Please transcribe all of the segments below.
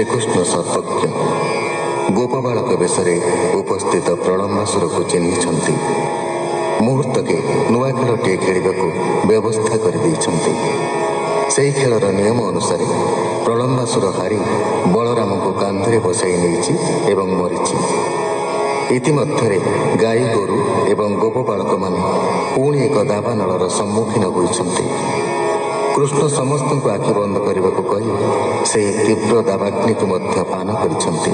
ଶ୍ରୀକୃଷ୍ଣ ସର୍ବଜ୍ଞ ଗୋପବାଳକ ବେଶରେ ଉପସ୍ଥିତ ପ୍ରଳମ୍ବାସୁରକୁ ଚିହ୍ନିଛନ୍ତି। ମୁହୂର୍ତ୍ତକେ ନୂଆ ଖେଳଟିଏ ଖେଳିବାକୁ ବ୍ୟବସ୍ଥା କରିଦେଇଛନ୍ତି। ସେହି ଖେଳର ନିୟମ ଅନୁସାରେ ପ୍ରଳମ୍ବାସୁର ହାରି ବଳରାମଙ୍କୁ କାନ୍ଧରେ ବସାଇ ନେଇଛି ଏବଂ ମରିଛି। ଇତିମଧ୍ୟରେ ଗାଈ ଗୋରୁ ଏବଂ ଗୋପବାଳକମାନେ ପୁଣି ଏକ ଦାବାନଳର ସମ୍ମୁଖୀନ ହୋଇଛନ୍ତି। କୃଷ୍ଣ ସମସ୍ତଙ୍କୁ ଆଖି ବନ୍ଦ କରିବାକୁ କହି ସେହି ତୀବ୍ର ଦାବାଗ୍ନିକୁ ମଧ୍ୟ ପାନ କରିଛନ୍ତି।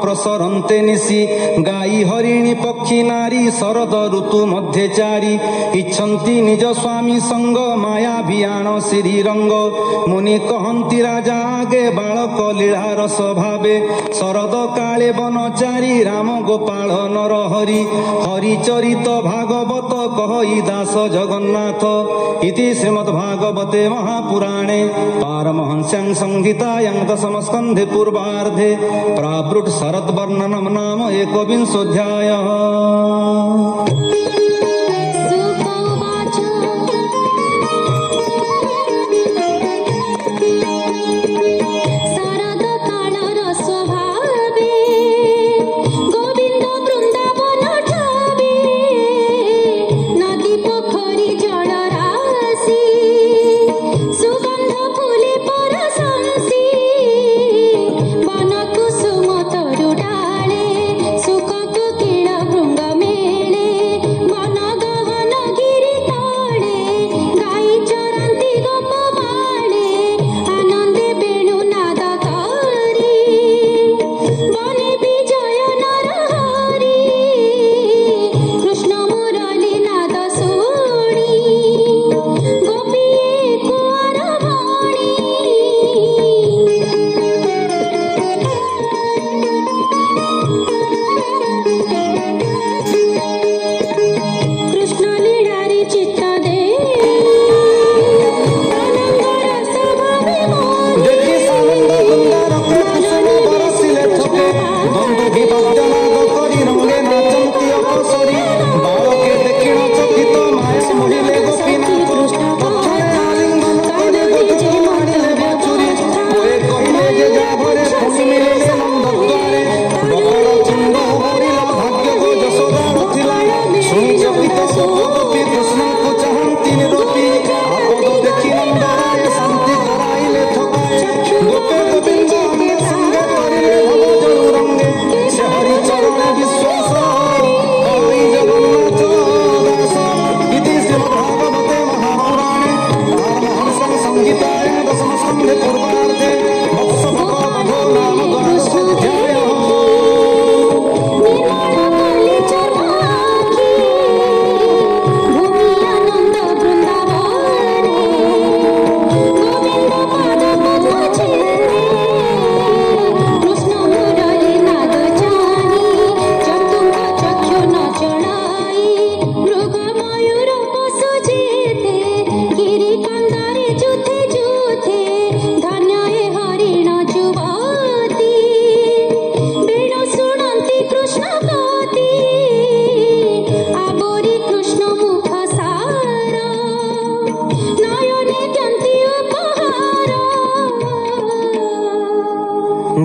प्रसरन्ते निशि गाई हरिणी पक्षी नारी शरद ऋतु मध्ये चारी इच्छन्ति निज स्वामी संग माया भियान श्री रंग मुनि कहन्ति राजा आगे बालक लीला रस भावे शरद काले बनचारी राम गोपाल नर हरि हरिचरित भागवत कहई दास जगन्नाथ इति श्रीमद्भागवते महापुराणे पारमहंस्यां संहितायां दशमस्कन्धे पूर्वार्धे प्रावृट् शरद्वर्णनं नाम एकविंशोऽध्यायः। सुख कुकिल भृंग मेले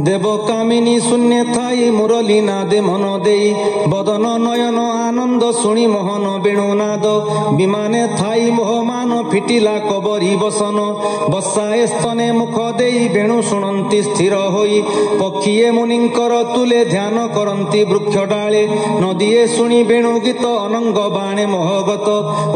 দেব কামিনী শূন্যে থাই মুরলী নাদে মন দেই বদন নয়ন আনন্দ শুনি মোহন বেণুনাদ বিমানে থাই মোহমান ফিটিলা কবরী বসন বসায়ে স্তনে মুখ দেই বেণু শুণন্তি স্থির হই পক্ষীয়ে মুনিঙ্কর তুলে ধ্যান করন্তি বৃক্ষ ডালে নদীয়ে শুনি বেণু গীত ଅନଙ୍ଗ ବାଣେ ମୋହଗତ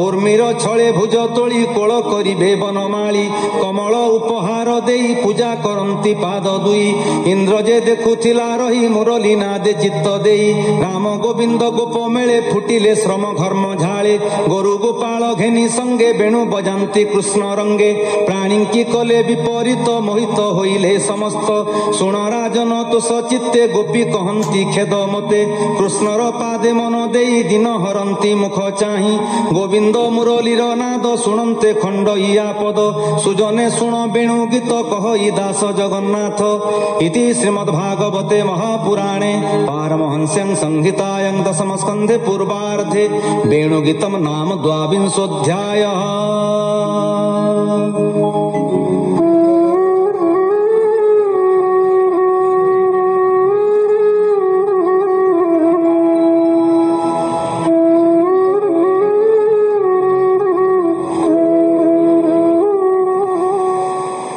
ଉର୍ମିର ଛଳେ ଭୁଜ ତୋଳି କୋଳ କରିବେ ବନମାଳୀ କମଳ ଉପହାର ଦେଇ ପୂଜା କରନ୍ତି ପାଦ ଦୁଇ ଇନ୍ଦ୍ର ଯେ ଦେଖୁଥିଲା ରହି ମୁରଲୀ ନାଦେ ଚିତ୍ତ ଦେଇ ରାମ ଗୋବିନ୍ଦ ଗୋପ ମେଳେ ଫୁଟିଲେ ଶ୍ରମ ଘର୍ମ ଝାଳେ ଗୋରୁ ଗୋପାଳ ଘେନି ସଙ୍ଗେ ବେଣୁ ବଜାନ୍ତି କୃଷ୍ଣ ରଙ୍ଗେ ପ୍ରାଣୀଙ୍କି କଲେ ବିପରୀତ ମୋହିତ ହୋଇଲେ ସମସ୍ତ ଶୁଣ ରାଜନ ତୋଷ ଚିତ୍ତେ ଗୋପୀ କହନ୍ତି ଖେଦ ମତେ କୃଷ୍ଣର ପାଦେ ମନ ଦେଇ ଦିନ ହରନ୍ତି ମୁଖ ଚାହିଁ ଗୋବିନ୍ଦ ମୁରଲୀର ନାଦ ଶୁଣନ୍ତେ ଖଣ୍ଡ ଇୟା ପଦ ସୁଜନେ ଶୁଣ ବେଣୁ ଗୀତ କହଇ ଦାସ ଜଗନ୍ନାଥ ଇତି ଶ୍ରୀମଦ୍ଭାଗବତେ ମହାପୁରାଣେ ପାରମହଂସ୍ୟାଂ ସଂହିତାୟାଂ ଦଶମ ସ୍କନ୍ଧେ ପୂର୍ବାର୍ଦ୍ଧେ ବେଣୁଗୀତମ୍ ନାମ ଦ୍ୱାବିଂଶୋऽଧ୍ୟାୟः।